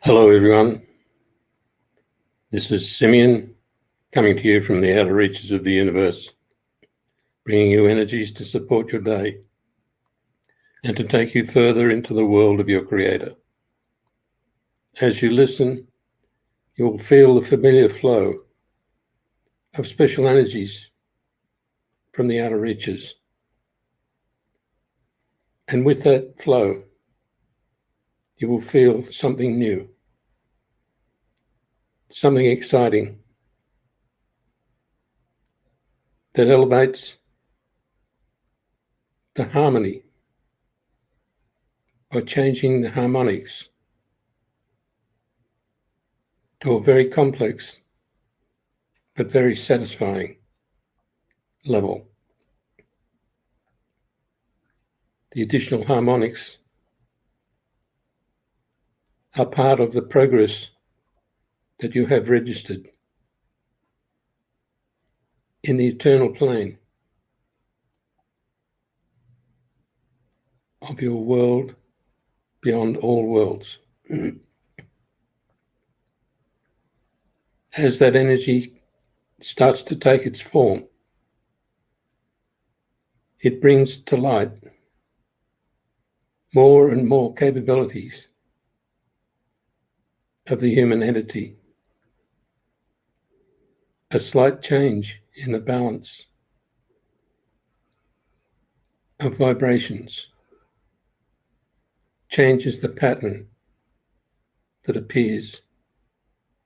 Hello, everyone. This is Simmion coming to you from the outer reaches of the universe, bringing you energies to support your day and to take you further into the world of your Creator. As you listen, you'll feel the familiar flow of special energies from the outer reaches. And with that flow, you will feel something new, something exciting that elevates the harmony by changing the harmonics to a very complex but very satisfying level. The additional harmonics are part of the progress that you have registered in the eternal plane of your world beyond all worlds. As that energy starts to take its form, it brings to light more and more capabilities of the human entity. A slight change in the balance of vibrations changes the pattern that appears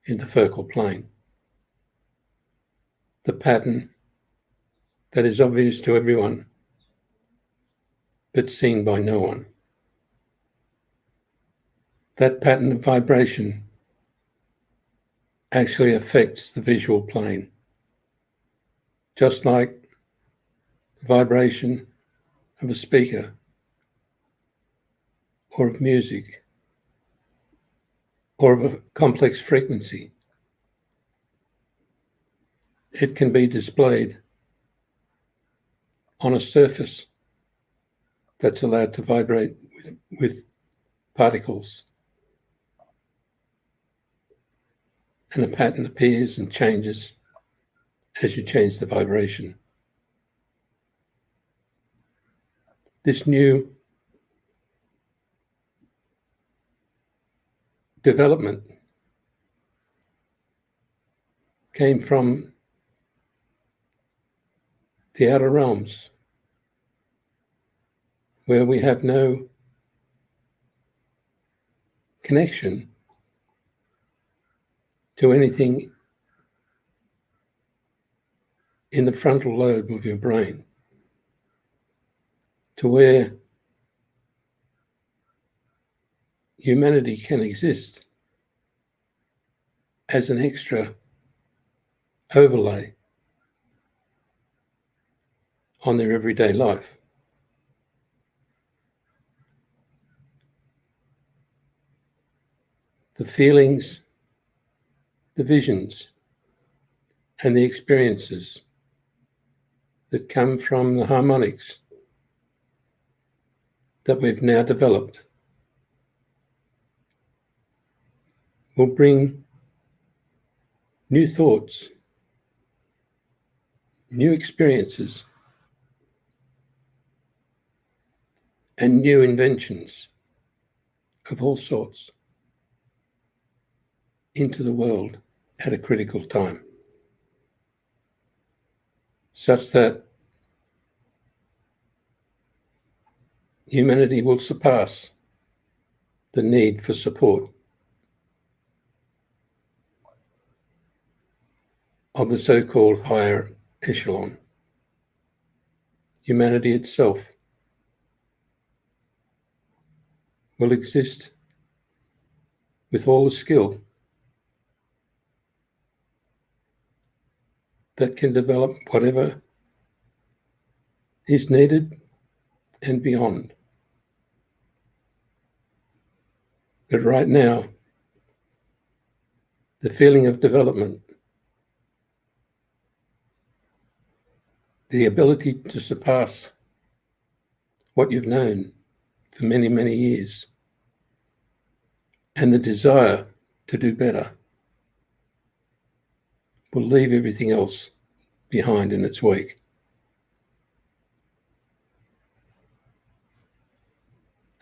in the focal plane. The pattern that is obvious to everyone, but seen by no one. That pattern of vibration actually affects the visual plane, just like the vibration of a speaker or of music or of a complex frequency. It can be displayed on a surface that's allowed to vibrate with particles, and a pattern appears and changes as you change the vibration. This new development came from the outer realms, where we have no connection to anything in the frontal lobe of your brain, to where humanity can exist as an extra overlay on their everyday life. The feelings, the visions, and the experiences that come from the harmonics that we've now developed will bring new thoughts, new experiences, and new inventions of all sorts into the world at a critical time, such that humanity will surpass the need for support of the so-called higher echelon. Humanity itself will exist with all the skill that can develop whatever is needed and beyond. But right now, the feeling of development, the ability to surpass what you've known for many, many years, and the desire to do better will leave everything else behind in its wake.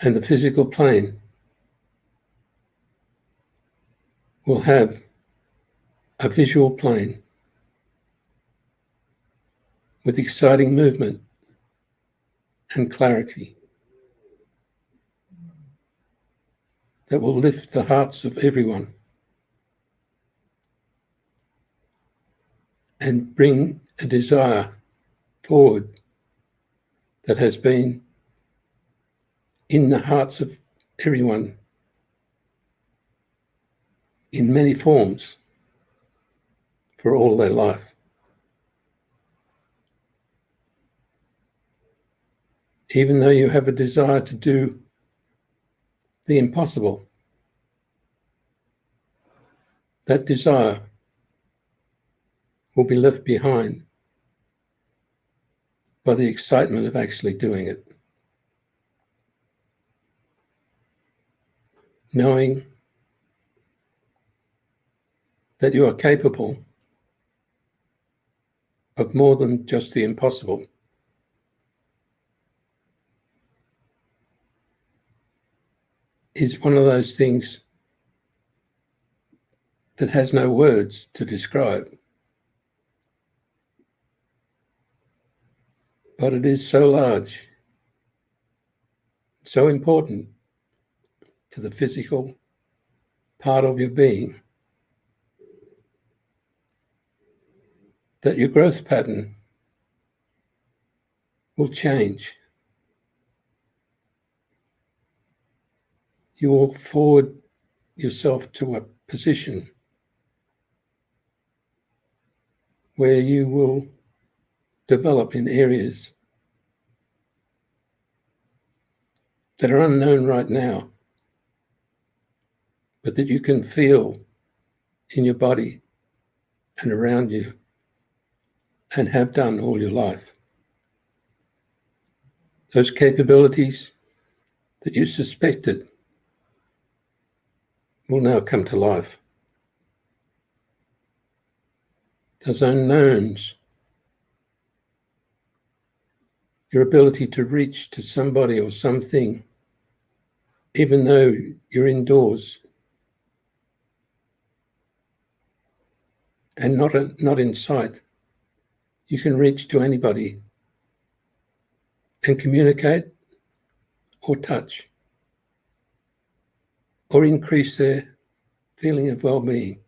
And the physical plane will have a visual plane with exciting movement and clarity that will lift the hearts of everyone and bring a desire forward that has been in the hearts of everyone in many forms for all their life. Even though you have a desire to do the impossible, that desire will be left behind by the excitement of actually doing it. Knowing that you are capable of more than just the impossible. Is one of those things that has no words to describe. But it is so large, so important to the physical part of your being that your growth pattern will change. You will forward yourself to a position where you will develop in areas that are unknown right now, but that you can feel in your body and around you and have done all your life. Those capabilities that you suspected will now come to life. Those unknowns, your ability to reach to somebody or something, even though you're indoors and not in sight, you can reach to anybody and communicate or touch or increase their feeling of well-being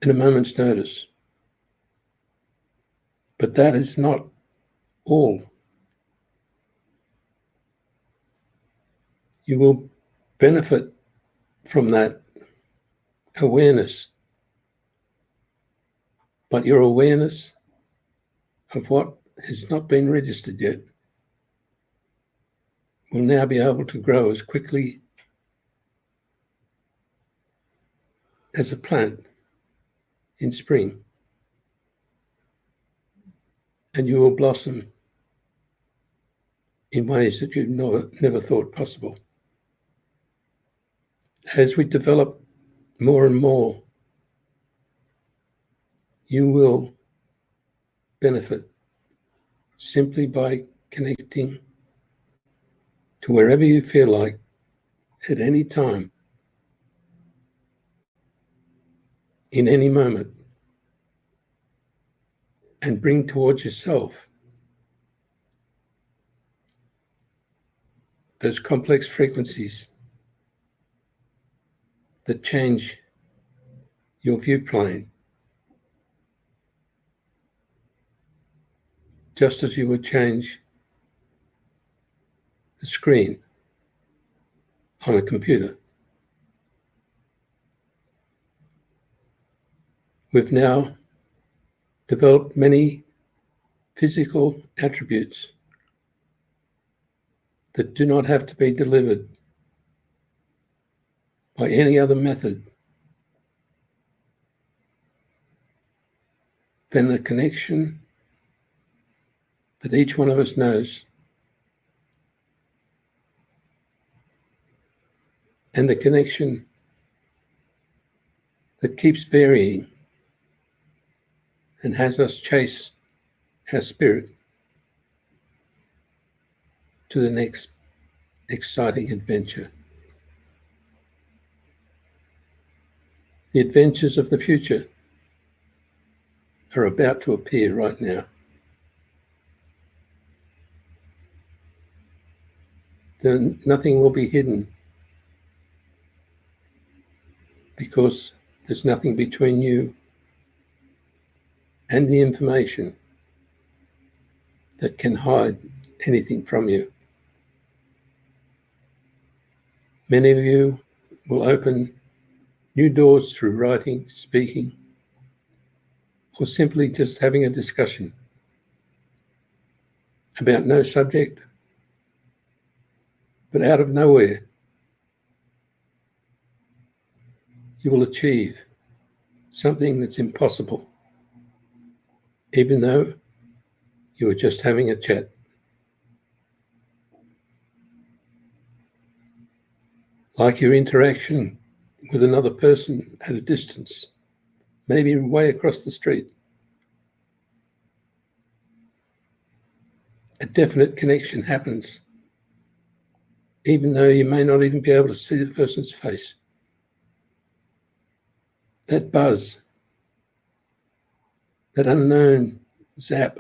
in a moment's notice. But that is not all. You will benefit from that awareness, but your awareness of what has not been registered yet will now be able to grow as quickly as a plant in spring, and you will blossom in ways that you've never thought possible. As we develop more and more, you will benefit simply by connecting to wherever you feel like at any time, in any moment, and bring towards yourself those complex frequencies that change your view plane, just as you would change the screen on a computer. We've now developed many physical attributes that do not have to be delivered by any other method than the connection that each one of us knows, and the connection that keeps varying and has us chase our spirit to the next exciting adventure. The adventures of the future are about to appear right now. Then nothing will be hidden because there's nothing between you and the information that can hide anything from you. Many of you will open new doors through writing, speaking, or simply just having a discussion about no subject, but out of nowhere, you will achieve something that's impossible, even though you were just having a chat. Like your interaction with another person at a distance, maybe way across the street. A definite connection happens, even though you may not even be able to see the person's face. That buzz, that unknown zap,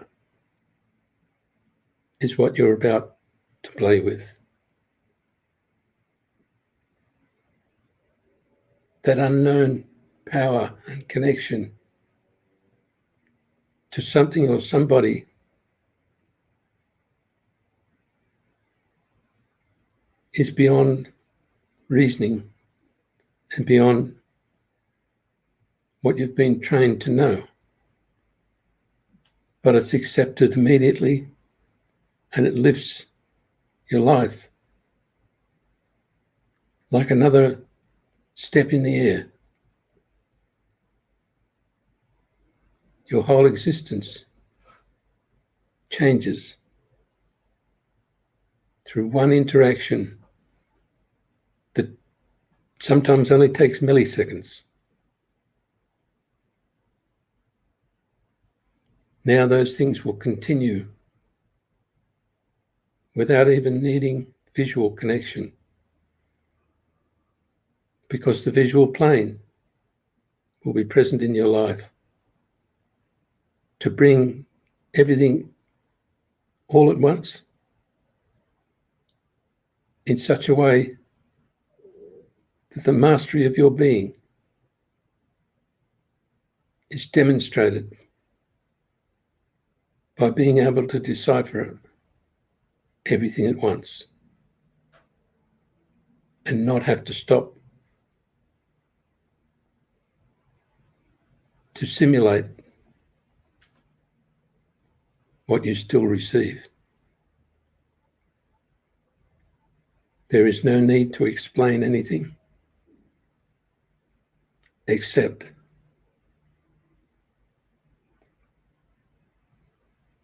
is what you're about to play with. That unknown power and connection to something or somebody is beyond reasoning and beyond what you've been trained to know. But it's accepted immediately and it lifts your life like another step in the air. Your whole existence changes through one interaction that sometimes only takes milliseconds. Now those things will continue without even needing visual connection, because the visual plane will be present in your life to bring everything all at once in such a way that the mastery of your being is demonstrated by being able to decipher everything at once and not have to stop to simulate what you still receive. There is no need to explain anything except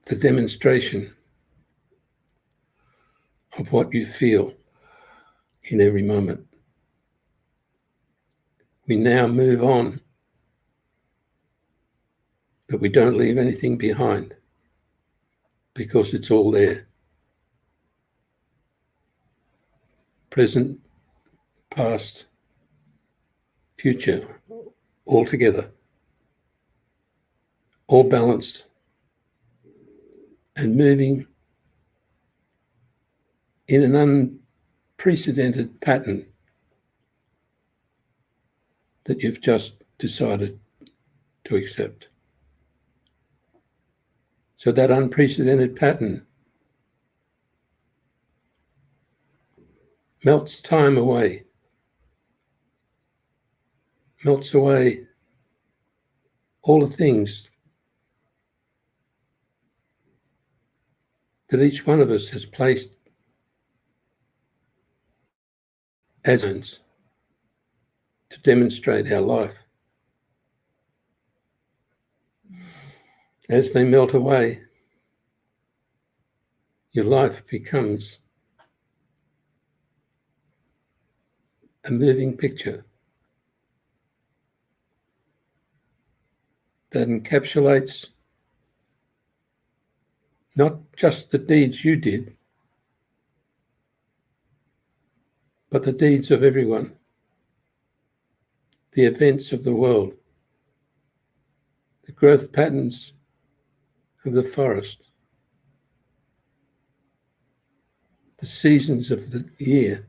the demonstration of what you feel in every moment. We now move on, but we don't leave anything behind because it's all there. Present, past, future, all together, all balanced and moving in an unprecedented pattern that you've just decided to accept. So that unprecedented pattern melts time away, melts away all the things that each one of us has placed as zones to demonstrate our life. As they melt away, your life becomes a moving picture that encapsulates not just the deeds you did, but the deeds of everyone, the events of the world, the growth patterns of the forest, the seasons of the year,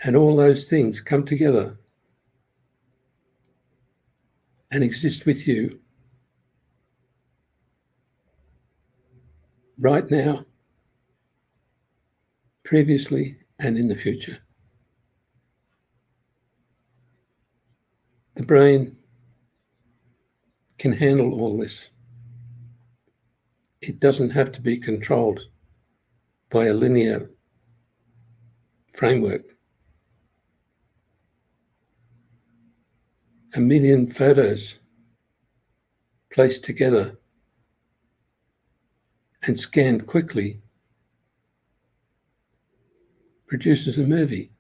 and all those things come together and exist with you right now, previously, and in the future. The brain can handle all this. It doesn't have to be controlled by a linear framework. A million photos placed together and scanned quickly produces a movie.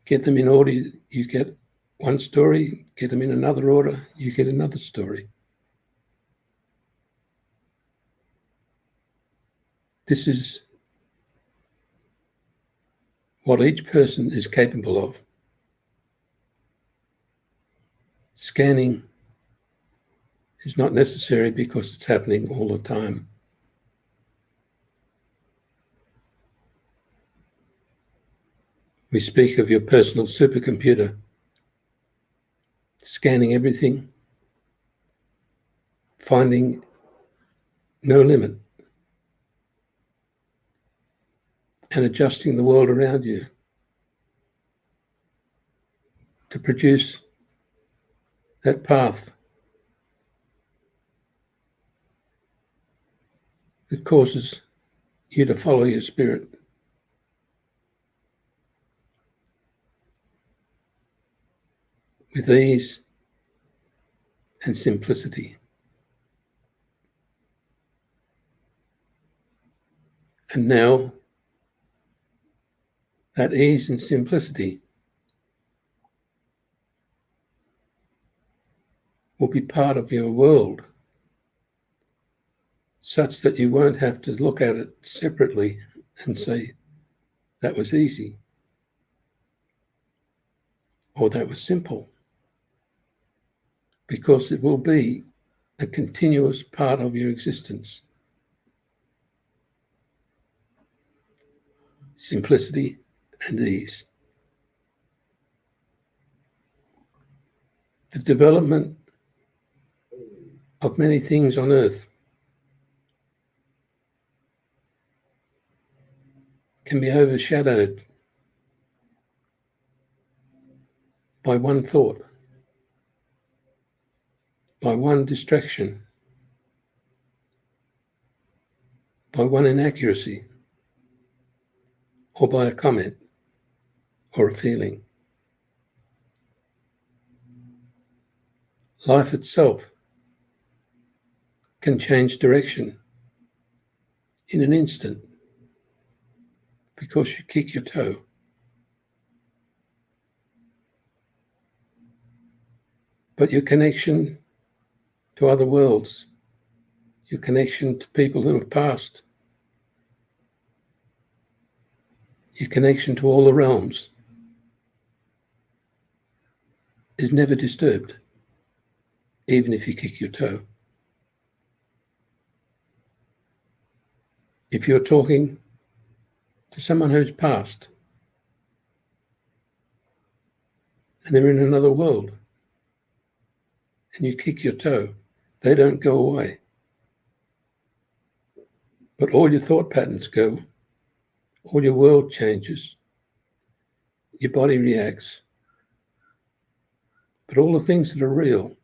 Get them in order, you get one story. Get them in another order, you get another story. This is what each person is capable of. Scanning is not necessary because it's happening all the time. We speak of your personal supercomputer scanning everything, finding no limit, and adjusting the world around you to produce that path that causes you to follow your spirit. With ease and simplicity. And now, that ease and simplicity will be part of your world, such that you won't have to look at it separately and say, that was easy, or that was simple, because it will be a continuous part of your existence. Simplicity and ease. The development of many things on earth can be overshadowed by one thought, by one distraction, by one inaccuracy, or by a comment or a feeling. Life itself can change direction in an instant because you kick your toe. But your connection to other worlds, your connection to people who have passed, your connection to all the realms is never disturbed, even if you kick your toe. If you're talking to someone who's passed and they're in another world and you kick your toe, they don't go away. But all your thought patterns go, all your world changes, your body reacts. But all the things that are real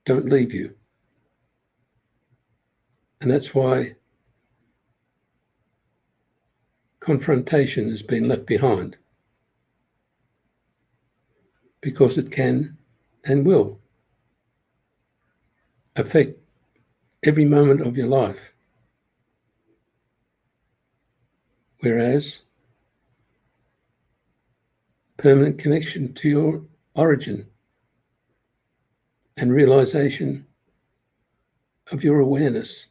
don't leave you. And that's why confrontation has been left behind, because it can and will affect every moment of your life. Whereas permanent connection to your origin and realization of your awareness.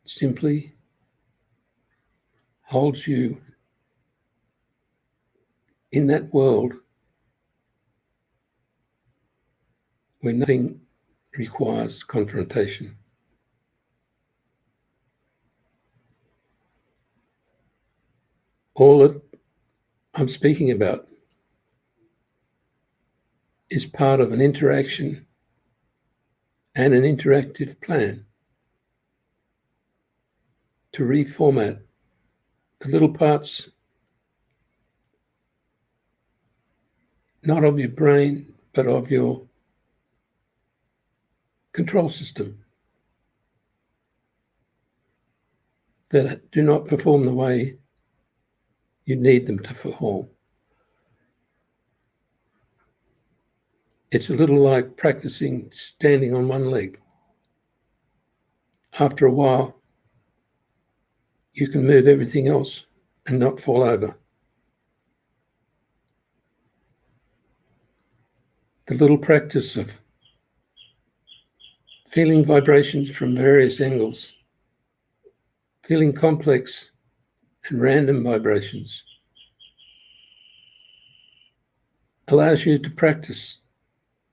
Simply holds you in that world where nothing requires confrontation. All that I'm speaking about is part of an interaction and an interactive plan to reformat the little parts, not of your brain, but of your control system, that do not perform the way you need them to perform. It's a little like practicing standing on one leg. After a while, you can move everything else and not fall over. The little practice of feeling vibrations from various angles, feeling complex and random vibrations, allows you to practice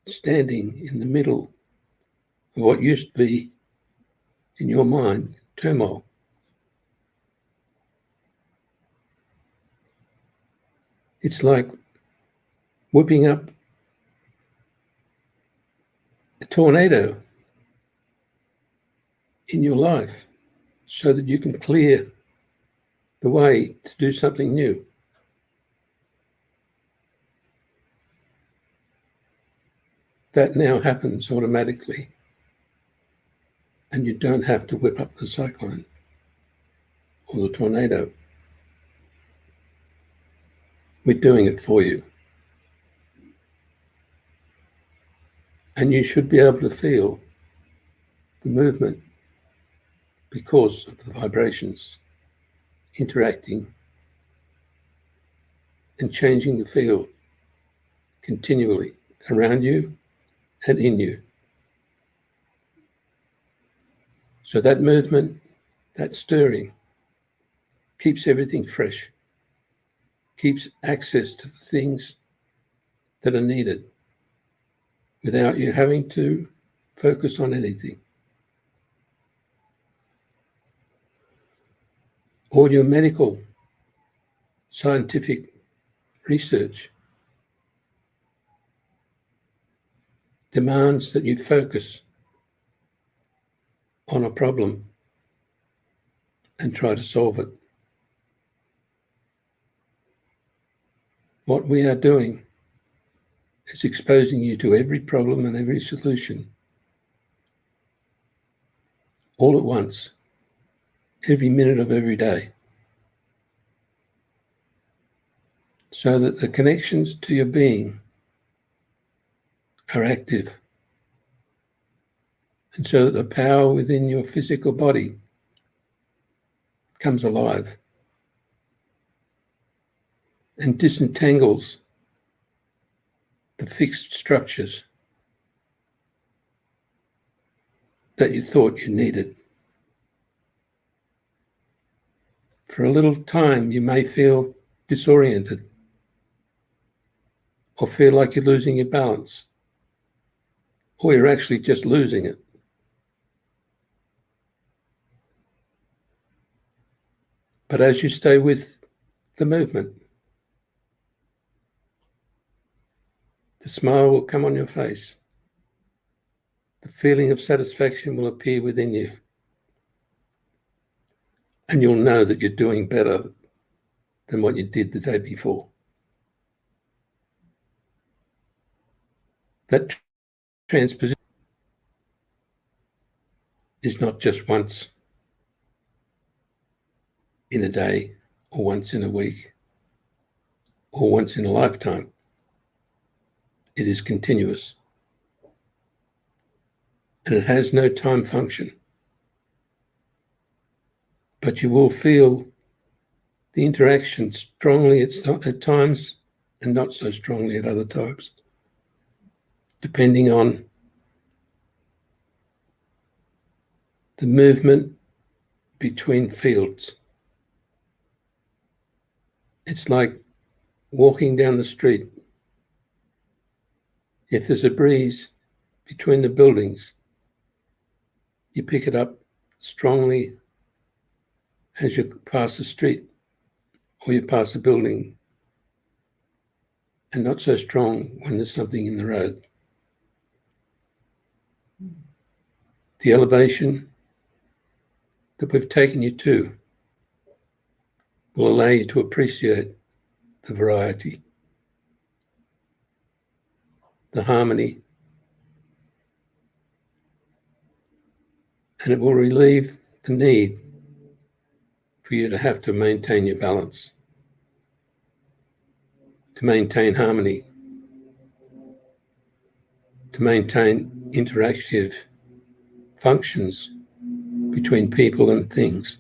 standing in the middle of what used to be, in your mind, turmoil. It's like whipping up a tornado in your life so that you can clear the way to do something new. That now happens automatically, and you don't have to whip up the cyclone or the tornado. We're doing it for you. And you should be able to feel the movement because of the vibrations interacting and changing the field continually around you and in you. So that movement, that stirring, keeps everything fresh, keeps access to the things that are needed without you having to focus on anything. All your medical, scientific research demands that you focus on a problem and try to solve it. What we are doing is exposing you to every problem and every solution all at once, every minute of every day, so that the connections to your being are active, and so that the power within your physical body comes alive and disentangles the fixed structures that you thought you needed. For a little time, you may feel disoriented or feel like you're losing your balance, or you're actually just losing it. But as you stay with the movement, the smile will come on your face. The feeling of satisfaction will appear within you. And you'll know that you're doing better than what you did the day before. That transposition is not just once in a day, or once in a week, or once in a lifetime. It is continuous. And it has no time function. But you will feel the interaction strongly at times and not so strongly at other times, depending on the movement between fields. It's like walking down the street. If there's a breeze between the buildings, you pick it up strongly as you pass the street or you pass a building, and not so strong when there's something in the road. The elevation that we've taken you to will allow you to appreciate the variety, the harmony, and it will relieve the need for you to have to maintain your balance, to maintain harmony, to maintain interactive functions between people and things.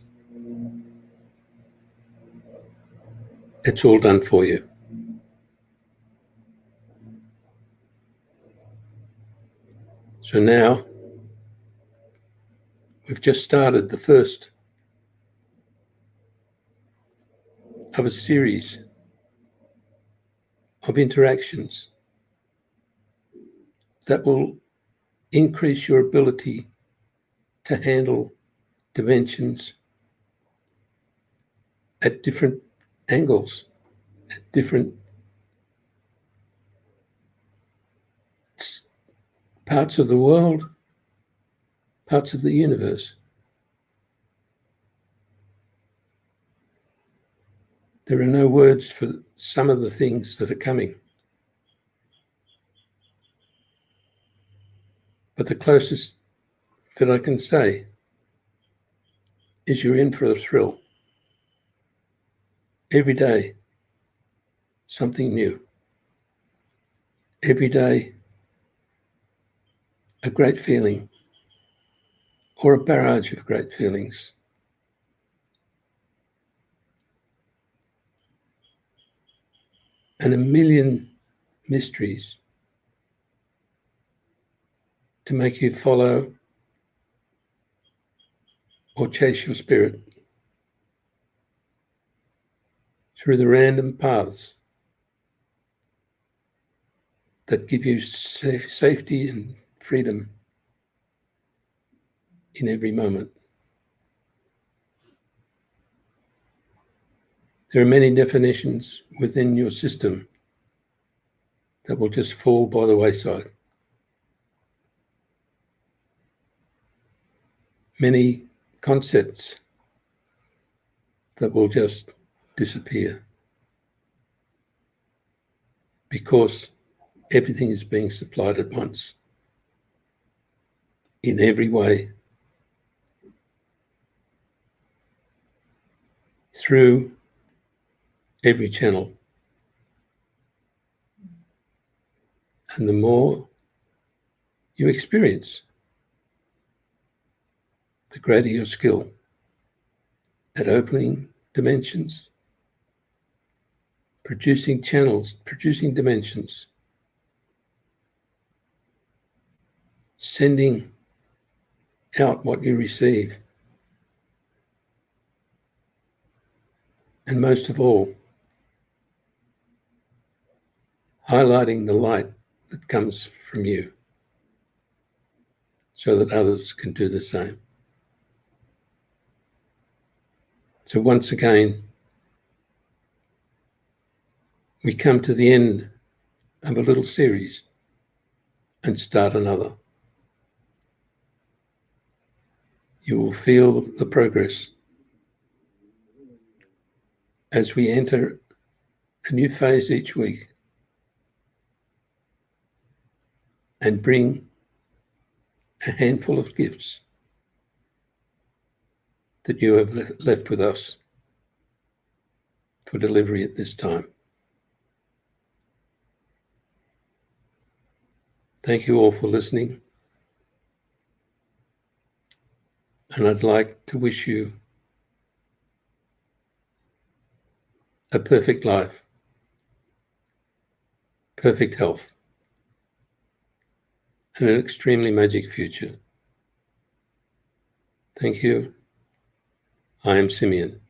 It's all done for you. So now we've just started the first of a series of interactions that will increase your ability to handle dimensions at different angles, at different parts of the world, parts of the universe. There are no words for some of the things that are coming. But the closest that I can say is you're in for a thrill. Every day, something new. Every day, a great feeling or a barrage of great feelings. And a million mysteries to make you follow or chase your spirit through the random paths that give you safety and freedom in every moment. There are many definitions within your system that will just fall by the wayside. Many concepts that will just disappear because everything is being supplied at once in every way through every channel. And the more you experience, the greater your skill at opening dimensions, producing channels, producing dimensions, sending out what you receive, and most of all, highlighting the light that comes from you so that others can do the same. So once again, we come to the end of a little series and start another. You will feel the progress as we enter a new phase each week and bring a handful of gifts that you have left with us for delivery at this time. Thank you all for listening. And I'd like to wish you a perfect life, perfect health, and an extremely magic future. Thank you. I am Simmion.